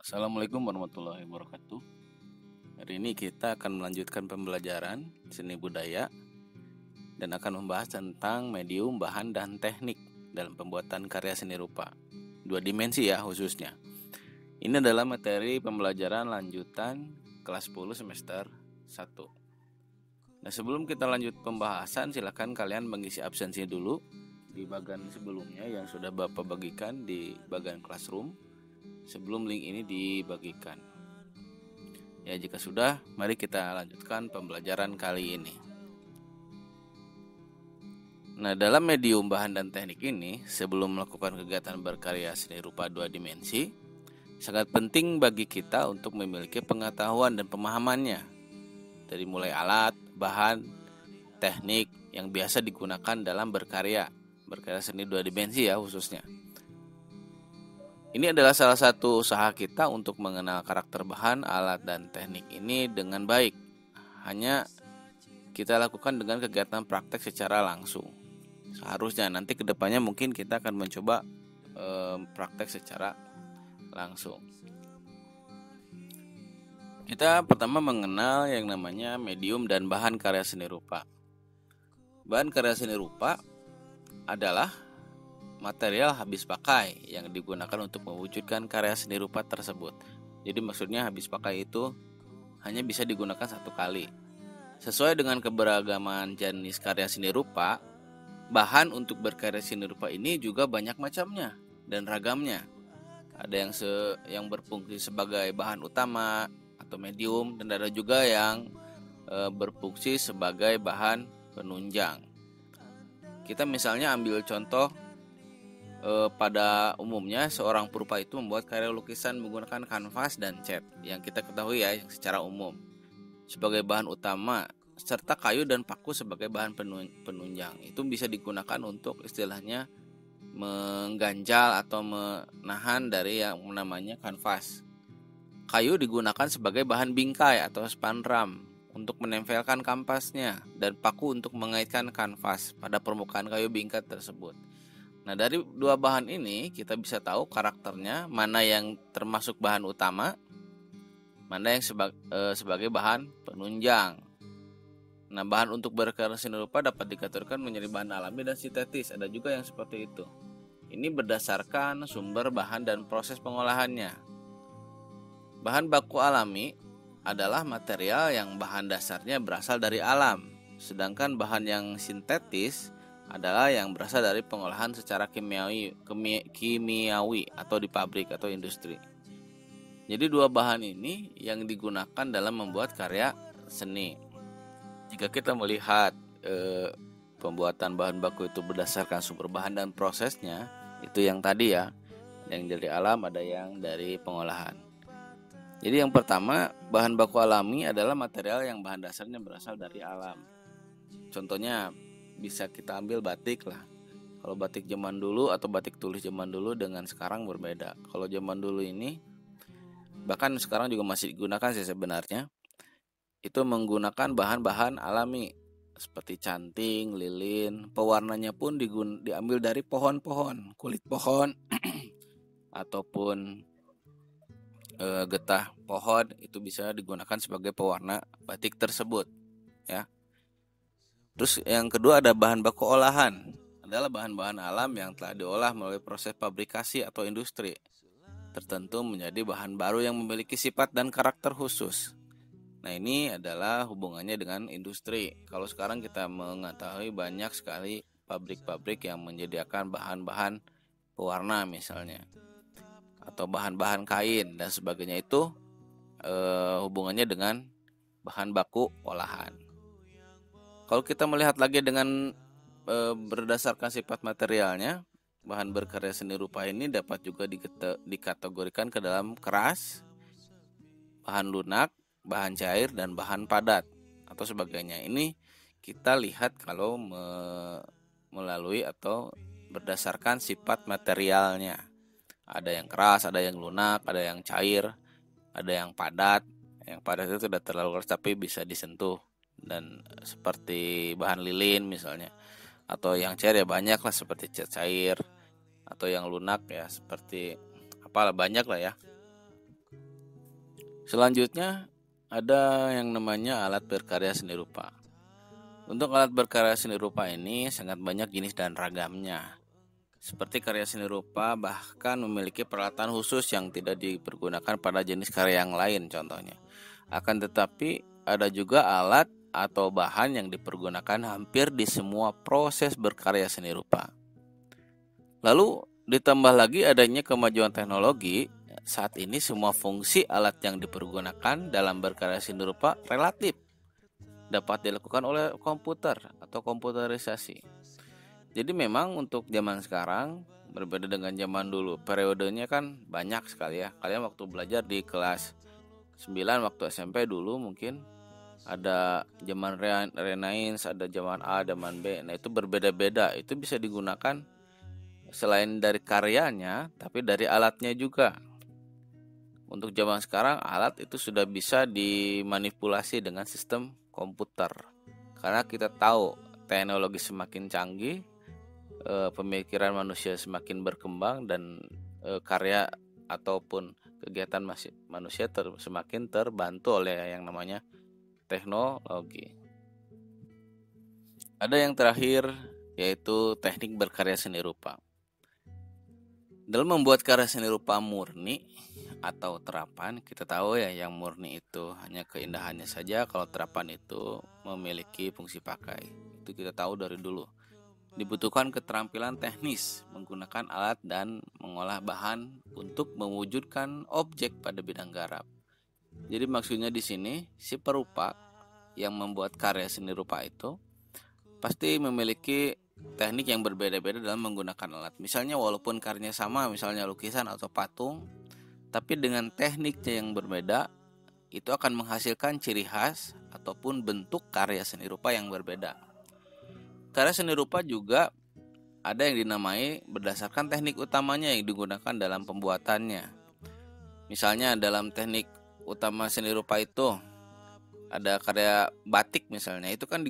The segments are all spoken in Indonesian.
Assalamualaikum warahmatullahi wabarakatuh. Hari ini kita akan melanjutkan pembelajaran seni budaya dan akan membahas tentang medium, bahan, dan teknik dalam pembuatan karya seni rupa. 2 dimensi ya khususnya. Ini adalah materi pembelajaran lanjutan kelas 10 semester 1. Nah, sebelum kita lanjut pembahasan, silakan kalian mengisi absensi dulu di bagian sebelumnya yang sudah Bapak bagikan di bagian classroom sebelum link ini dibagikan. Ya, jika sudah, mari kita lanjutkan pembelajaran kali ini. Nah, dalam medium, bahan, dan teknik ini, sebelum melakukan kegiatan berkarya seni rupa 2 dimensi, sangat penting bagi kita untuk memiliki pengetahuan dan pemahamannya. Dari mulai alat, bahan, teknik yang biasa digunakan dalam berkarya seni 2 dimensi ya khususnya. Ini adalah salah satu usaha kita untuk mengenal karakter bahan, alat, dan teknik ini dengan baik. Hanya kita lakukan dengan kegiatan praktek secara langsung. Seharusnya nanti kedepannya mungkin kita akan mencoba praktek secara langsung. Kita pertama mengenal yang namanya medium dan bahan karya seni rupa. Bahan karya seni rupa adalah material habis pakai yang digunakan untuk mewujudkan karya seni rupa tersebut. Jadi maksudnya habis pakai itu hanya bisa digunakan satu kali. Sesuai dengan keberagaman jenis karya seni rupa, bahan untuk berkarya seni rupa ini juga banyak macamnya dan ragamnya. Ada yang berfungsi sebagai bahan utama atau medium, dan ada juga yang berfungsi sebagai bahan penunjang. Kita misalnya ambil contoh, pada umumnya seorang perupa itu membuat karya lukisan menggunakan kanvas dan cat yang kita ketahui ya, yang secara umum sebagai bahan utama, serta kayu dan paku sebagai bahan penunjang. Itu bisa digunakan untuk istilahnya mengganjal atau menahan dari yang namanya kanvas. Kayu digunakan sebagai bahan bingkai atau spanram untuk menempelkan kampasnya, dan paku untuk mengaitkan kanvas pada permukaan kayu bingkai tersebut. Nah, dari 2 bahan ini kita bisa tahu karakternya, mana yang termasuk bahan utama, mana yang sebagai bahan penunjang. Nah, bahan untuk berkarya seni rupa dapat dikategorikan menjadi bahan alami dan sintetis. Ada juga yang seperti itu. Ini berdasarkan sumber bahan dan proses pengolahannya. Bahan baku alami adalah material yang bahan dasarnya berasal dari alam, sedangkan bahan yang sintetis adalah yang berasal dari pengolahan secara kimiawi atau di pabrik atau industri. Jadi 2 bahan ini yang digunakan dalam membuat karya seni. Jika kita melihat pembuatan bahan baku itu berdasarkan sumber bahan dan prosesnya, itu yang tadi ya, yang dari alam, ada yang dari pengolahan. Jadi yang pertama, bahan baku alami adalah material yang bahan dasarnya berasal dari alam. Contohnya bisa kita ambil batik lah. Kalau batik zaman dulu atau batik tulis zaman dulu dengan sekarang berbeda. Kalau zaman dulu ini, bahkan sekarang juga masih digunakan sih sebenarnya, itu menggunakan bahan-bahan alami seperti canting, lilin. Pewarnanya pun diambil dari pohon-pohon, kulit pohon ataupun getah pohon, itu bisa digunakan sebagai pewarna batik tersebut ya. Terus yang kedua ada bahan baku olahan. Adalah bahan-bahan alam yang telah diolah melalui proses fabrikasi atau industri tertentu menjadi bahan baru yang memiliki sifat dan karakter khusus. Nah, ini adalah hubungannya dengan industri. Kalau sekarang kita mengetahui banyak sekali pabrik-pabrik yang menyediakan bahan-bahan pewarna misalnya, atau bahan-bahan kain dan sebagainya, itu hubungannya dengan bahan baku olahan. Kalau kita melihat lagi dengan berdasarkan sifat materialnya, bahan berkarya seni rupa ini dapat juga dikategorikan ke dalam keras, bahan lunak, bahan cair, dan bahan padat atau sebagainya. Ini kita lihat kalau melalui atau berdasarkan sifat materialnya. Ada yang keras, ada yang lunak, ada yang cair, ada yang padat. Yang padat itu tidak terlalu keras tapi bisa disentuh, dan seperti bahan lilin misalnya. Atau yang cair ya banyak lah, seperti cat cair. Atau yang lunak ya seperti apalah, banyak lah ya. Selanjutnya ada yang namanya alat berkarya seni rupa. Untuk alat berkarya seni rupa ini sangat banyak jenis dan ragamnya. Seperti karya seni rupa bahkan memiliki peralatan khusus yang tidak dipergunakan pada jenis karya yang lain contohnya. Akan tetapi ada juga alat atau bahan yang dipergunakan hampir di semua proses berkarya seni rupa. Lalu ditambah lagi adanya kemajuan teknologi, saat ini semua fungsi alat yang dipergunakan dalam berkarya seni rupa relatif dapat dilakukan oleh komputer atau komputerisasi. Jadi memang untuk zaman sekarang berbeda dengan zaman dulu. Periodenya kan banyak sekali ya. Kalian waktu belajar di kelas 9 waktu SMP dulu mungkin ada zaman Renaissance, ada zaman A, zaman B. Nah, itu berbeda-beda. Itu bisa digunakan selain dari karyanya, tapi dari alatnya juga. Untuk zaman sekarang alat itu sudah bisa dimanipulasi dengan sistem komputer. Karena kita tahu teknologi semakin canggih, pemikiran manusia semakin berkembang dan karya ataupun kegiatan manusia semakin terbantu oleh yang namanya teknologi. Ada yang terakhir yaitu teknik berkarya seni rupa. Dalam membuat karya seni rupa murni atau terapan, kita tahu ya yang murni itu hanya keindahannya saja, kalau terapan itu memiliki fungsi pakai. Itu kita tahu dari dulu. Dibutuhkan keterampilan teknis menggunakan alat dan mengolah bahan untuk mewujudkan objek pada bidang garap. Jadi maksudnya di sini si perupa yang membuat karya seni rupa itu pasti memiliki teknik yang berbeda-beda dalam menggunakan alat. Misalnya walaupun karyanya sama, misalnya lukisan atau patung, tapi dengan tekniknya yang berbeda, itu akan menghasilkan ciri khas ataupun bentuk karya seni rupa yang berbeda. Karya seni rupa juga ada yang dinamai berdasarkan teknik utamanya yang digunakan dalam pembuatannya. Misalnya dalam teknik utama seni rupa itu ada karya batik misalnya, itu kan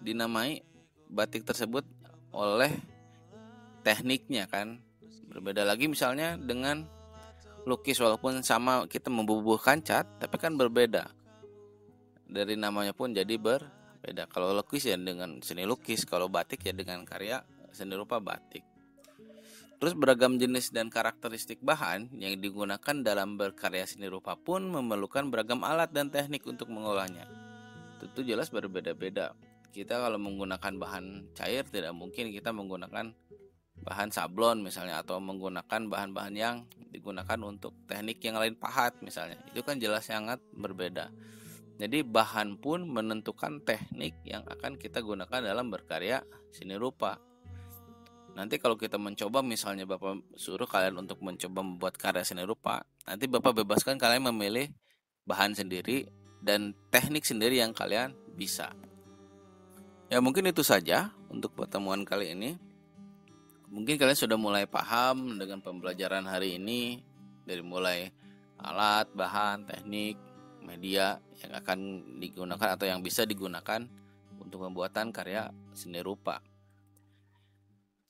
dinamai batik tersebut oleh tekniknya kan. Berbeda lagi misalnya dengan lukis, walaupun sama kita membubuhkan cat, tapi kan berbeda. Dari namanya pun jadi berbeda. Kalau lukis ya dengan seni lukis, kalau batik ya dengan karya seni rupa batik. Terus beragam jenis dan karakteristik bahan yang digunakan dalam berkarya seni rupa pun memerlukan beragam alat dan teknik untuk mengolahnya. Tentu jelas berbeda-beda. Kita kalau menggunakan bahan cair tidak mungkin kita menggunakan bahan sablon misalnya, atau menggunakan bahan-bahan yang digunakan untuk teknik yang lain pahat misalnya. Itu kan jelas sangat berbeda. Jadi bahan pun menentukan teknik yang akan kita gunakan dalam berkarya seni rupa. Nanti kalau kita mencoba, misalnya Bapak suruh kalian untuk mencoba membuat karya seni rupa, nanti Bapak bebaskan kalian memilih bahan sendiri dan teknik sendiri yang kalian bisa. Ya mungkin itu saja untuk pertemuan kali ini. Mungkin kalian sudah mulai paham dengan pembelajaran hari ini, dari mulai alat, bahan, teknik, media yang akan digunakan atau yang bisa digunakan untuk pembuatan karya seni rupa.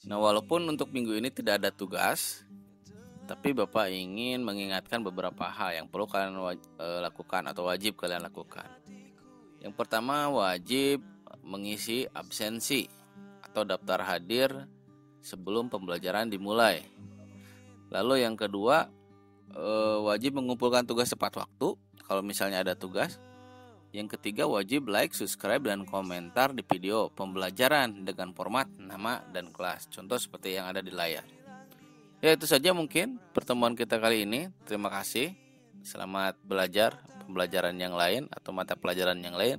Nah, walaupun untuk minggu ini tidak ada tugas, tapi Bapak ingin mengingatkan beberapa hal yang perlu kalian lakukan atau wajib kalian lakukan. Yang pertama, wajib mengisi absensi atau daftar hadir sebelum pembelajaran dimulai. Lalu yang kedua, wajib mengumpulkan tugas tepat waktu kalau misalnya ada tugas. Yang ketiga, wajib like, subscribe, dan komentar di video pembelajaran dengan format nama dan kelas. Contoh seperti yang ada di layar. Ya, itu saja mungkin pertemuan kita kali ini. Terima kasih. Selamat belajar pembelajaran yang lain atau mata pelajaran yang lain.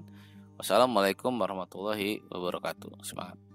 Wassalamualaikum warahmatullahi wabarakatuh. Semangat.